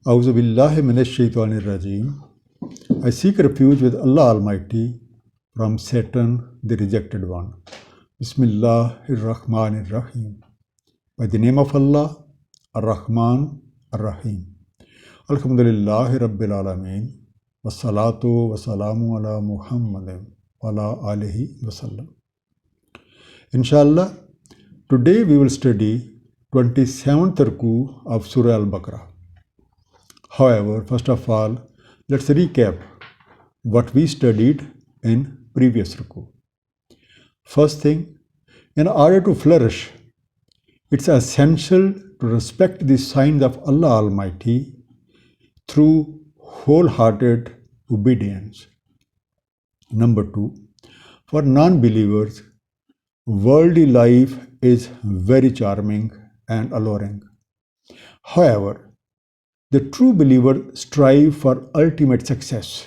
A'udhu billahi minash shaitanir rajim. I seek refuge with Allah Almighty from Satan, the rejected one. Bismillahir Rahmanir Rahim. By the name of Allah, Ar-Rahman, Ar-Rahim. Alhamdulillahi Rabbil Alameen. Wassalatu wassalamu ala Muhammadin wa ala alihi wasallam. Inshallah, today we will study 27th ruku of Surah Al-Baqarah. However, first of all, let's recap what we studied in previous ruku. First thing, in order to flourish, it's essential to respect the signs of Allah Almighty through wholehearted obedience. Number two, for non-believers, worldly life is very charming and alluring. However, the true believer strives for ultimate success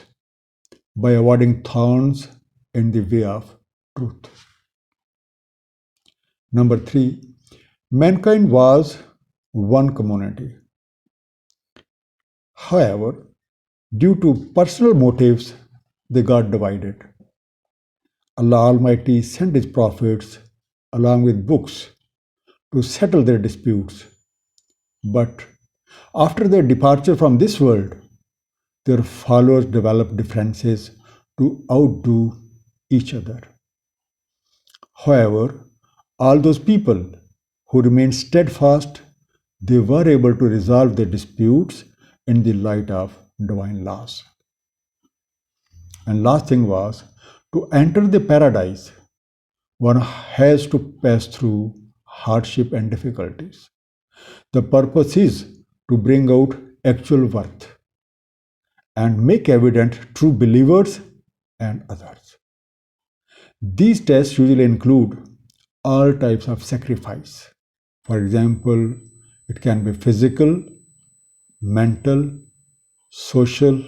by avoiding thorns in the way of truth. Number three, mankind was one community. However, due to personal motives, they got divided. Allah Almighty sent His prophets along with books to settle their disputes. But after their departure from this world, their followers developed differences to outdo each other. However, all those people who remained steadfast, they were able to resolve their disputes in the light of divine laws. And last thing was, to enter the paradise, one has to pass through hardship and difficulties. The purpose is to bring out actual worth and make evident true believers and others. These tests usually include all types of sacrifice. For example, it can be physical, mental, social,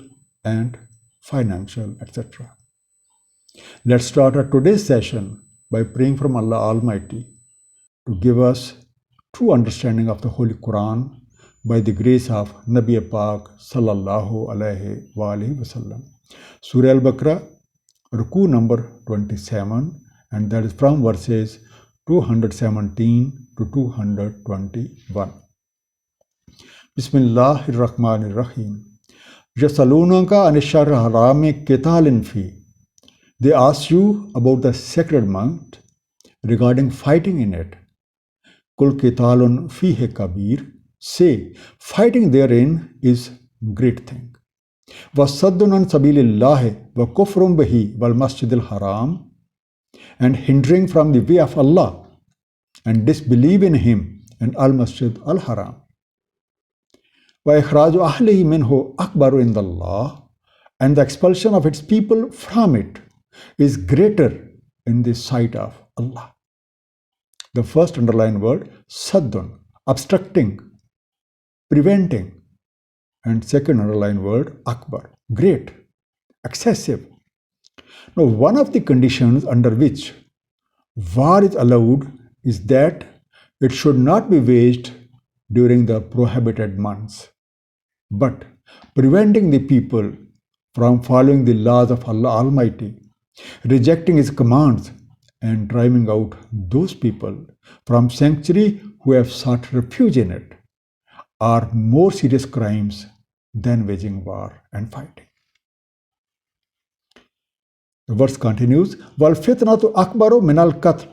and financial, etc. Let's start our today's session by praying from Allah Almighty to give us true understanding of the Holy Quran by the grace of Nabi Pak Sallallahu Alaihi Wasallam. Surah Al-Baqarah, Ruku number 27, and that is from verses 217 to 221. Bismillahir Rahmanir Rahim. Yasalunaka anishar harami qitalin fi. They ask you about the sacred month regarding fighting in it. Kul qitalun fihi kabir. Say, fighting therein is great thing. Wasaddun an sabilillahi wa kufrun bihi wal masjidil haram, and hindering from the way of Allah and disbelief in Him and al masjid al haram. Wa ikhraju ahlihi minhu akbaru indallah, and the expulsion of its people from it is greater in the sight of Allah. The first underlined word, saddun, obstructing, preventing, and second underlined word, akbar, great, excessive. Now, one of the conditions under which war is allowed is that it should not be waged during the prohibited months, but preventing the people from following the laws of Allah Almighty, rejecting His commands, and driving out those people from sanctuary who have sought refuge in it, are more serious crimes than waging war and fighting. The verse continues, Wal fitnatu akbaru minal qatl,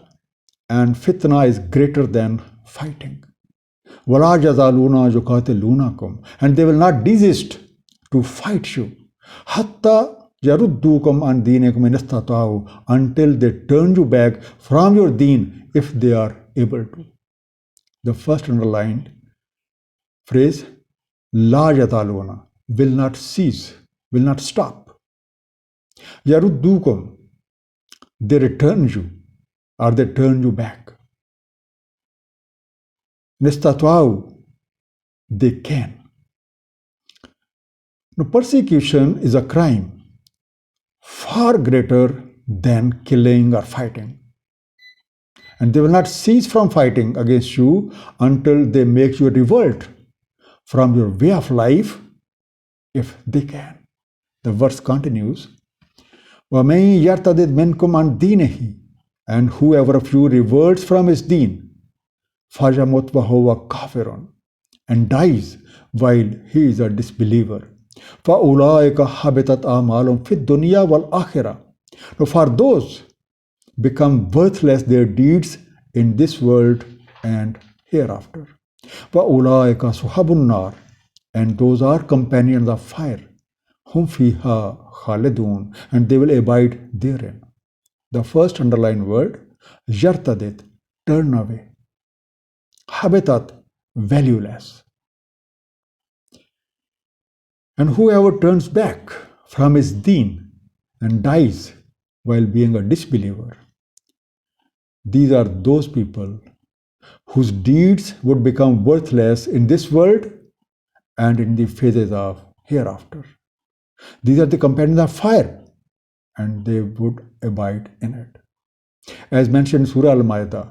and fitna is greater than fighting. Wala jazaluna yuqatilunakum, and they will not desist to fight you. Hatta yaruddukum an dinikum in istata'u, until they turn you back from your deen if they are able to. The first underlined phrase, La yataluna, will not cease, will not stop. Yaruddukum, they return you, or they turn you back. Nistatwa'u, they can. Now, persecution is a crime far greater than killing or fighting. And they will not cease from fighting against you until they make you revolt from your way of life if they can. The verse continues, وَمَن يَرْتَدِدْ مِنْكُمْ عَنْ دِينِهِ, and whoever of you reverts from his deen, فَيَمُتْ وَهُوَ كَافِرٌ, and dies while he is a disbeliever, فَأُولَٰئِكَ حَبِطَتْ أَعْمَالُهُمْ فِي الدُّنْيَا وَالْآخِرَةِ. Now for those become worthless their deeds in this world and hereafter. وَأُولَٰئِكَ صُحَبُ النَّارِ, and those are companions of fire, hum fiha khalidun, and they will abide therein. The first underlined word, yartadit, turn away. Habitat, valueless. And whoever turns back from his deen and dies while being a disbeliever, these are those people whose deeds would become worthless in this world and in the phases of hereafter. These are the companions of fire, and they would abide in it. As mentioned in Surah Al-Ma'idah,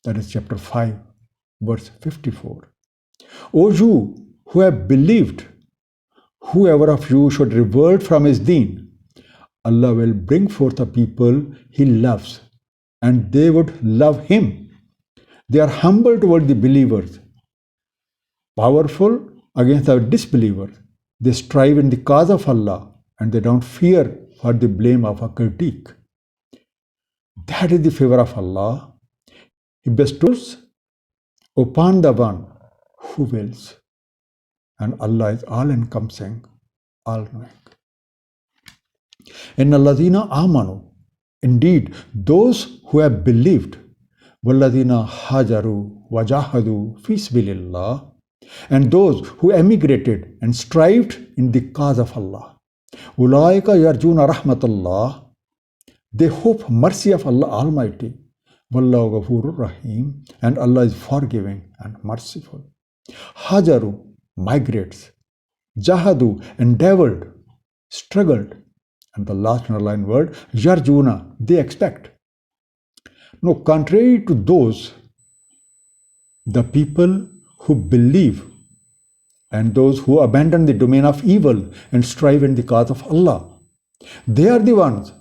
that is chapter 5, verse 54. O you who have believed, whoever of you should revert from his deen, Allah will bring forth a people he loves, and they would love him. They are humble toward the believers, powerful against the disbelievers. They strive in the cause of Allah, and they don't fear for the blame of a critique. That is the favor of Allah. He bestows upon the one who wills. And Allah is all-encompassing, all-knowing. Inna alladhina amanu, indeed, those who have believed, walladhina hajaru wajahadu fi sabilillah, and those who emigrated and strived in the cause of Allah. Ulaika yarjuna rahmatullah, they hope mercy of Allah Almighty. Wallahu ghafurur rahim, and Allah is forgiving and merciful. Hajaru, migrates. Jahadu, endeavored, struggled. And the last underlined word, yarjuna, they expect. No, contrary to those, the people who believe and those who abandon the domain of evil and strive in the cause of Allah, they are the ones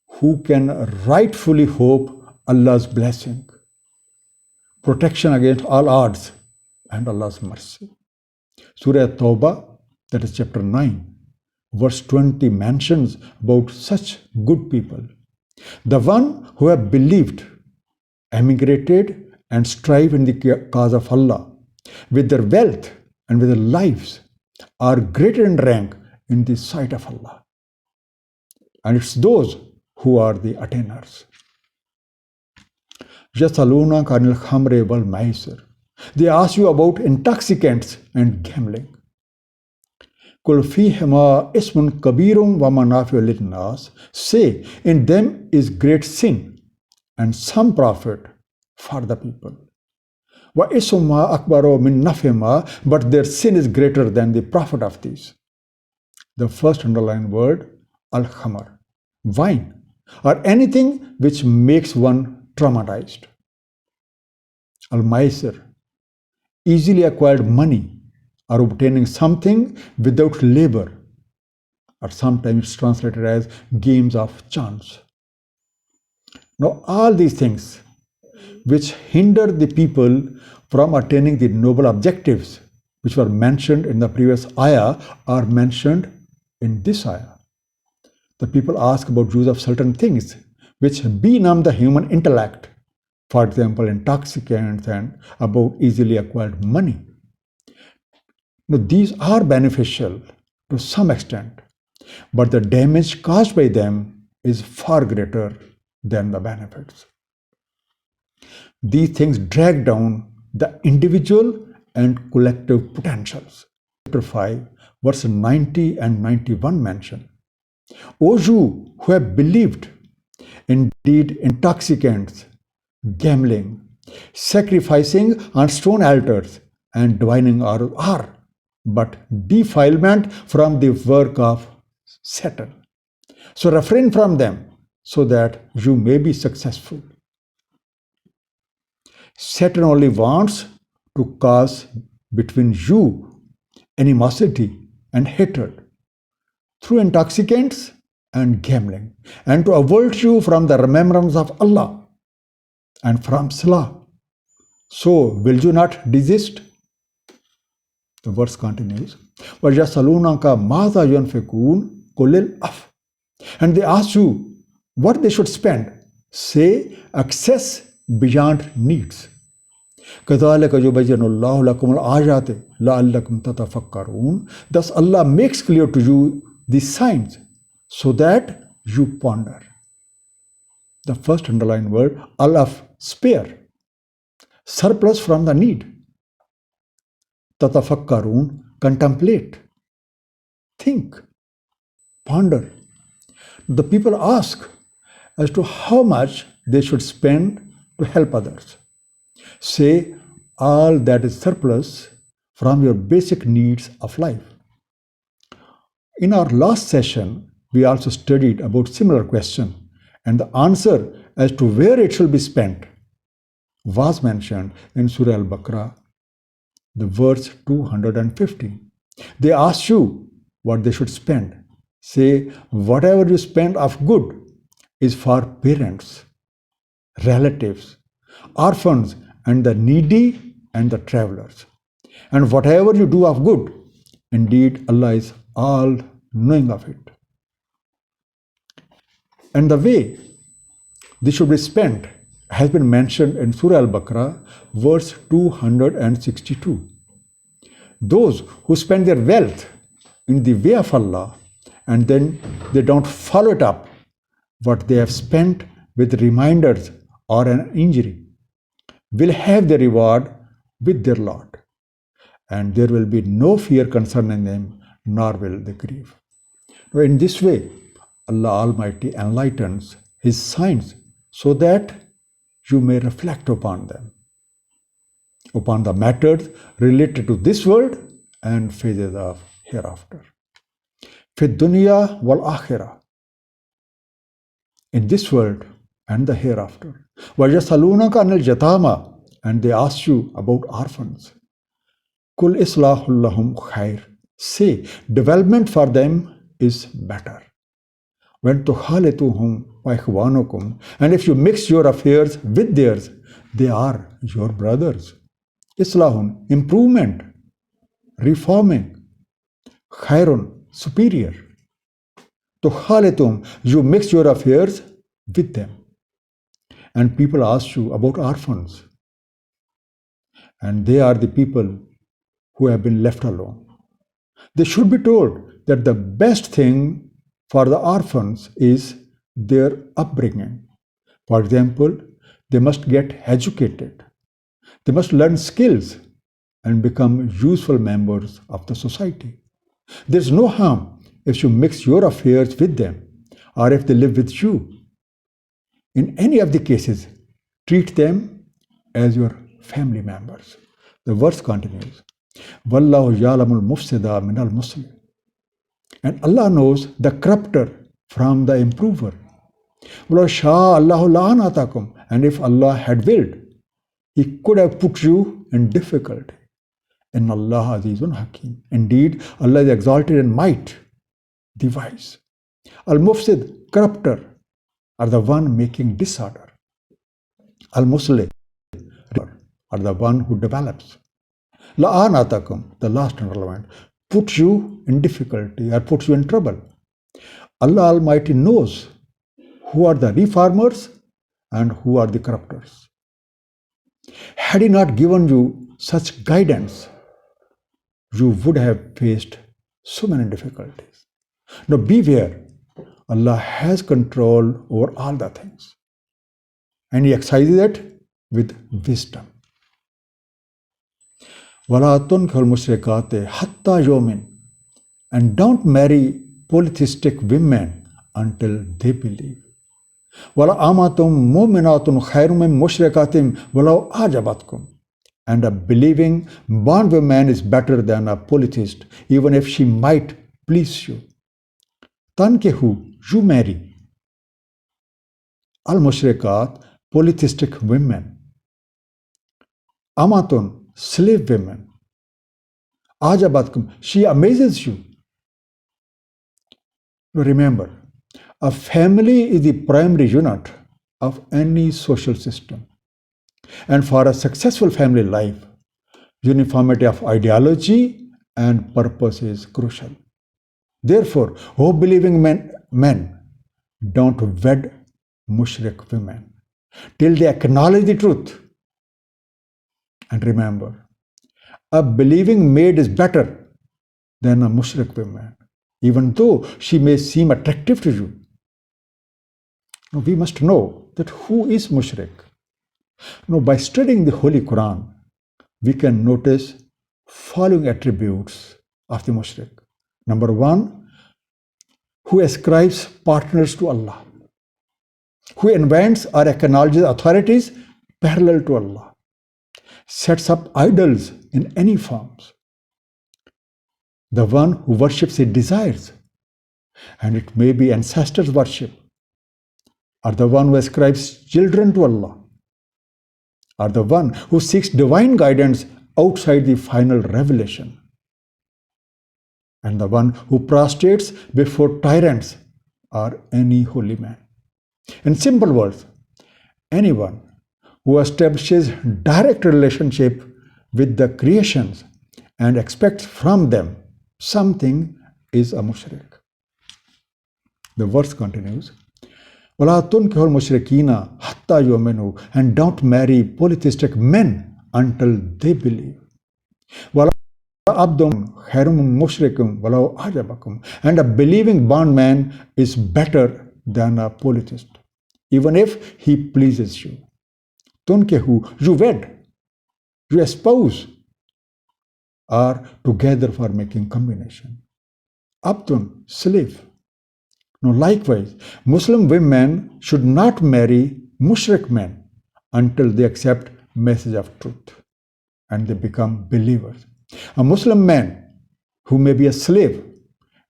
who can rightfully hope Allah's blessing, protection against all odds, and Allah's mercy. Surah Tawbah, that is chapter 9, verse 20 mentions about such good people. The one who have believed, emigrated, and strive in the cause of Allah, with their wealth and with their lives, are greater in rank in the sight of Allah. And it's those who are the attainers. يَسْأَلُونَكَ عَنِ الْخَمْرِ وَالْمَيْسِرِ, they ask you about intoxicants and gambling. قُلْ فِيهِمَا إِسْمٌ كَبِيرٌ وَمَنَافِعُ لِلنَّاسِ, say, in them is great sin and some profit for the people. وَإِسْمُهُمَا أَكْبَرُ مِنْ نَفْعِهِمَا, but their sin is greater than the profit of these. The first underlined word, al-khamar, wine, or anything which makes one traumatized. Al-maisir, easily acquired money, or obtaining something without labor, or sometimes it's translated as games of chance. Now, all these things which hinder the people from attaining the noble objectives which were mentioned in the previous ayah are mentioned in this ayah. The people ask about use of certain things which benumb the human intellect, for example, intoxicants and about easily acquired money. Now, these are beneficial to some extent, but the damage caused by them is far greater than the benefits. These things drag down the individual and collective potentials. Chapter 5, verse 90 and 91 mention, O you who have believed, indeed intoxicants, gambling, sacrificing on stone altars, and divining are but defilement from the work of Satan. So refrain from them so that you may be successful. Satan only wants to cause between you animosity and hatred. through intoxicants and gambling, and to avert you from the remembrance of Allah and from Salah. So, will you not desist? The verse continues. وَيَسْأَلُونَكَ مَاذَا يُنْفِقُونَ قُلِ الْعَفْوَ. And they ask you what they should spend. Say, excess beyond needs. كَذَلِكَ يُبَيِّنُ اللَّهُ لَكُمُ الْآيَاتِ لَعَلَّكُمْ تَتَفَكَّرُونَ. Thus Allah makes clear to you these signs so that you ponder. The first underlined word, al-af, spare, surplus from the need. Tatafakkarun, contemplate, think, ponder. The people ask as to how much they should spend to help others. Say all that is surplus from your basic needs of life. In our last session, we also studied about similar question, and the answer as to where it should be spent was mentioned in Surah Al-Baqarah, the verse 250. They ask you what they should spend. Say, whatever you spend of good is for parents, relatives, orphans, and the needy and the travelers. And whatever you do of good, indeed Allah is all knowing of it. And the way this should be spent has been mentioned in Surah Al-Baqarah, verse 262. Those who spend their wealth in the way of Allah and then they don't follow it up, what they have spent with reminders or an injury, will have their reward with their Lord. And there will be no fear concerning them, nor will they grieve. In this way, Allah Almighty enlightens His signs so that you may reflect upon them, upon the matters related to this world and phases of hereafter. Fi dunya wal akhirah, in this world and the hereafter. وَيَسْأَلُونَكَ عَنِ الْيَتَامَى, and they ask you about orphans. Kul islahul lahum khair. Say, development for them is better. When tukhalituhum wa ikhwanukum, and if you mix your affairs with theirs, they are your brothers. Islahun, improvement, reforming. Khairun, superior. Tukhalitum, you mix your affairs with them. And people ask you about orphans. And they are the people who have been left alone. They should be told that the best thing for the orphans is their upbringing. For example, they must get educated. They must learn skills and become useful members of the society. There's no harm if you mix your affairs with them or if they live with you. In any of the cases, treat them as your family members. The verse continues. Wallahu ya'lamul mufsida minal muslim. And Allah knows the corrupter from the improver. Walau sha Allahu la'anatakum. And if Allah had willed, He could have put you in difficulty. Inna Allah azizun hakim. Indeed, Allah is exalted in might, the wise. Al-mufsid, corrupter, are the one making disorder. Al-muslih are the one who develops. La'anatakum, the last and relevant, puts you in difficulty or puts you in trouble. Allah Almighty knows who are the reformers and who are the corrupters. Had He not given you such guidance, you would have faced so many difficulties. Now beware, Allah has control over all the things. And He exercises it with wisdom. وَلَا تُنْكِحُوا الْمُشْرِكَاتِ حَتَّى يُؤْمِنْ. And don't marry polytheistic women until they believe. وَلَا أَمَةٌ مُؤْمِنَاتٌ خَيْرٌ مِّن مُشْرِكَاتٍ وَلَوْ أَعْجَبَتْكُمْ. And a believing bondwoman is better than a polytheist, even if she might please you. Tankihu, you marry. Al-Mushrikat, polytheistic women. Amatun, slave women. Ajabatkum, she amazes you. Remember, a family is the primary unit of any social system. And for a successful family life, uniformity of ideology and purpose is crucial. Therefore, believing men don't wed mushrik women till they acknowledge the truth. And remember, a believing maid is better than a mushrik woman, even though she may seem attractive to you. Now, we must know that who is mushrik. Now, by studying the Holy Quran, we can notice following attributes of the mushrik. Number one, who ascribes partners to Allah, who invents or acknowledges authorities parallel to Allah, sets up idols in any forms, the one who worships his desires, and it may be ancestors' worship, or the one who ascribes children to Allah, or the one who seeks divine guidance outside the final revelation, and the one who prostrates before tyrants or any holy man. In simple words, anyone who establishes direct relationship with the creations and expects from them something is a mushrik. The verse continues, وَلَا تُنْكِحُوا الْمُشْرِكِينَ حَتَّى يُؤْمِنُوا, and don't marry polytheistic men until they believe. وَلَا عَبْدٌ خَيْرٌ مِّن مُشْرِكٍ وَلَوْ أَعْجَبَكُمْ, and a believing bondman is better than a polytheist, even if he pleases you. Tunkehu, you wed, you espouse, are together for making combination. Abdun, slave. Now, likewise, Muslim women should not marry mushrik men until they accept message of truth and they become believers. A Muslim man who may be a slave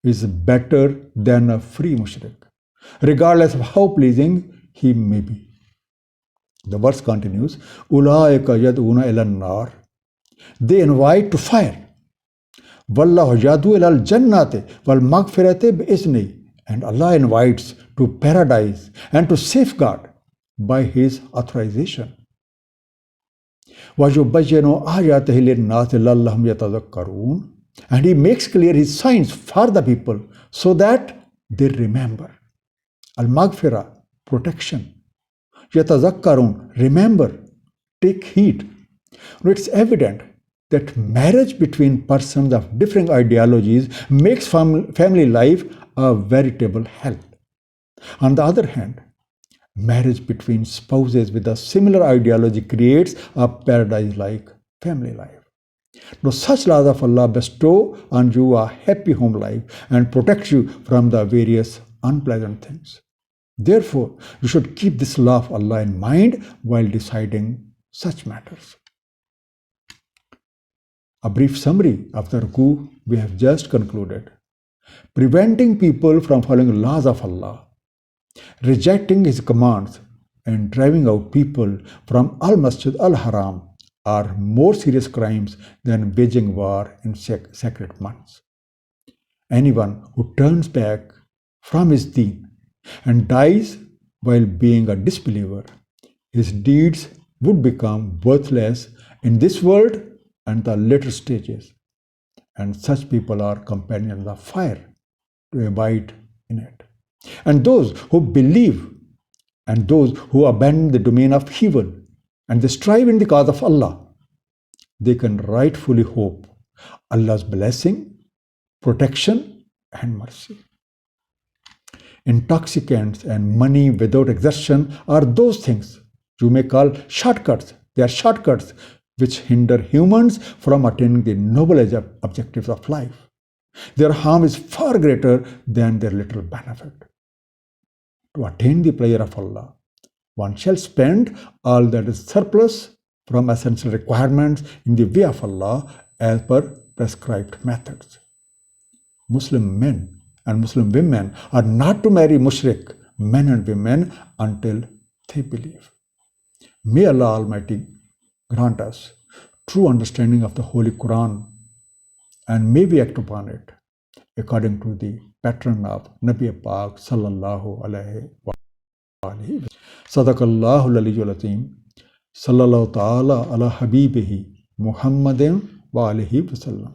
is better than a free mushrik, regardless of how pleasing he may be. The verse continues, Ulaika yad'una ila nar. They invite to fire. Wallahu yadu ila al-jannati wal maghfirati bi-izni. And Allah invites to paradise and to safeguard by His authorization. وَيُبَيِّنُ آيَاتِهِ لِلنَّاسِ لَعَلَّهُمْ يَتَذَكَّرُونَ. And He makes clear His signs for the people so that they remember. Al-Maghfirah, protection. Yatazakkarun, remember, take heed. Now, it's evident that marriage between persons of different ideologies makes family life a veritable hell. On the other hand, marriage between spouses with a similar ideology creates a paradise-like family life. Now, such laws of Allah bestow on you a happy home life and protect you from the various unpleasant things. Therefore, you should keep this law of Allah in mind while deciding such matters. A brief summary of the ruku we have just concluded. Preventing people from following laws of Allah, rejecting His commands, and driving out people from Al-Masjid Al-Haram are more serious crimes than waging war in sacred months. Anyone who turns back from his deen and dies while being a disbeliever, his deeds would become worthless in this world and the later stages. And such people are companions of fire to abide in it. And those who believe and those who abandon the domain of evil and they strive in the cause of Allah, they can rightfully hope Allah's blessing, protection, and mercy. Intoxicants and money without exertion are those things you may call shortcuts. They are shortcuts which hinder humans from attaining the noble objectives of life. Their harm is far greater than their little benefit. To attain the pleasure of Allah, one shall spend all that is surplus from essential requirements in the way of Allah as per prescribed methods. Muslim men and Muslim women are not to marry mushrik men and women until they believe. May Allah Almighty grant us true understanding of the Holy Quran and may we act upon it. according to the pattern of Nabi Pak sallallahu alaihi wa alihi. Sadaqallahu al-aliyyul azim. Sallallahu ta'ala ala habibihi Muhammadin wa alihi wa sallam.